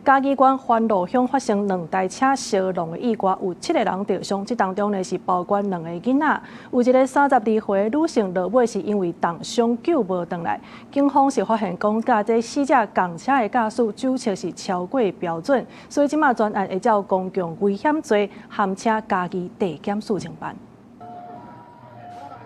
嘉义县番路乡发生2台车相撞的意外，有7个人受伤，这当中呢是包括2个囡仔，有一个32岁女性落尾是因为重伤救无回来。警方是发现讲，甲这4架共车的驾驶酒测是超过标准，所以即马专案会照公共危险罪含车嘉义地检署侦办。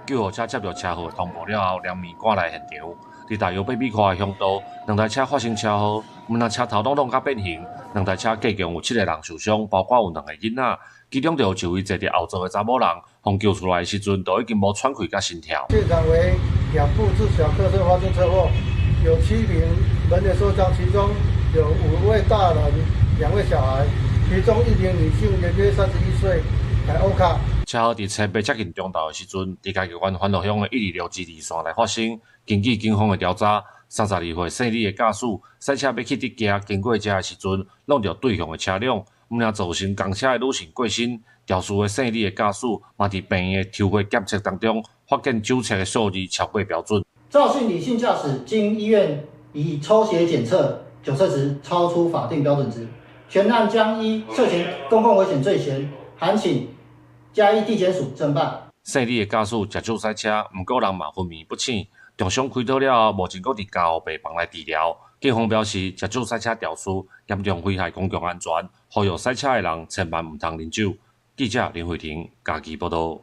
救护车接到车祸通报了后，连面赶来现场。伫大约8米宽的乡道，2台车发生车祸，毋但车头弄甲变形，2台车计共有7个人受伤，包括有2个囡仔，其中就有1位坐伫后座的查某人，互救出来的时阵，都已经无喘气甲心跳。现场为2部自小客车发生车祸，有7名人员受伤，其中有5位大人、2位小孩，其中1名女性约31岁，还欧卡。车祸伫车尾接近中道的时阵，伫嘉义县番路乡的126支二线内发生。根据警方的调查，32岁姓李的驾驶赛车要去直行，经过这的时阵，弄到对向的车辆，毋但造成公车的女性过身，肇事的姓李的驾驶嘛伫病院的抽血检测当中，发现酒测的数字超过标准。肇事女性驾驶经医院以抽血检测，酒测值超出法定标准值，全案将依涉嫌公共危险罪嫌，函请嘉义地检署侦办。姓李的驾驶食酒赛车，毋过人嘛昏迷不醒。重伤开刀了后，目前搁伫家务病房来治疗。警方表示，食酒赛车肇事严重危害公共安全，呼吁赛车的人千万毋通饮酒。记者林慧婷，嘉义报道。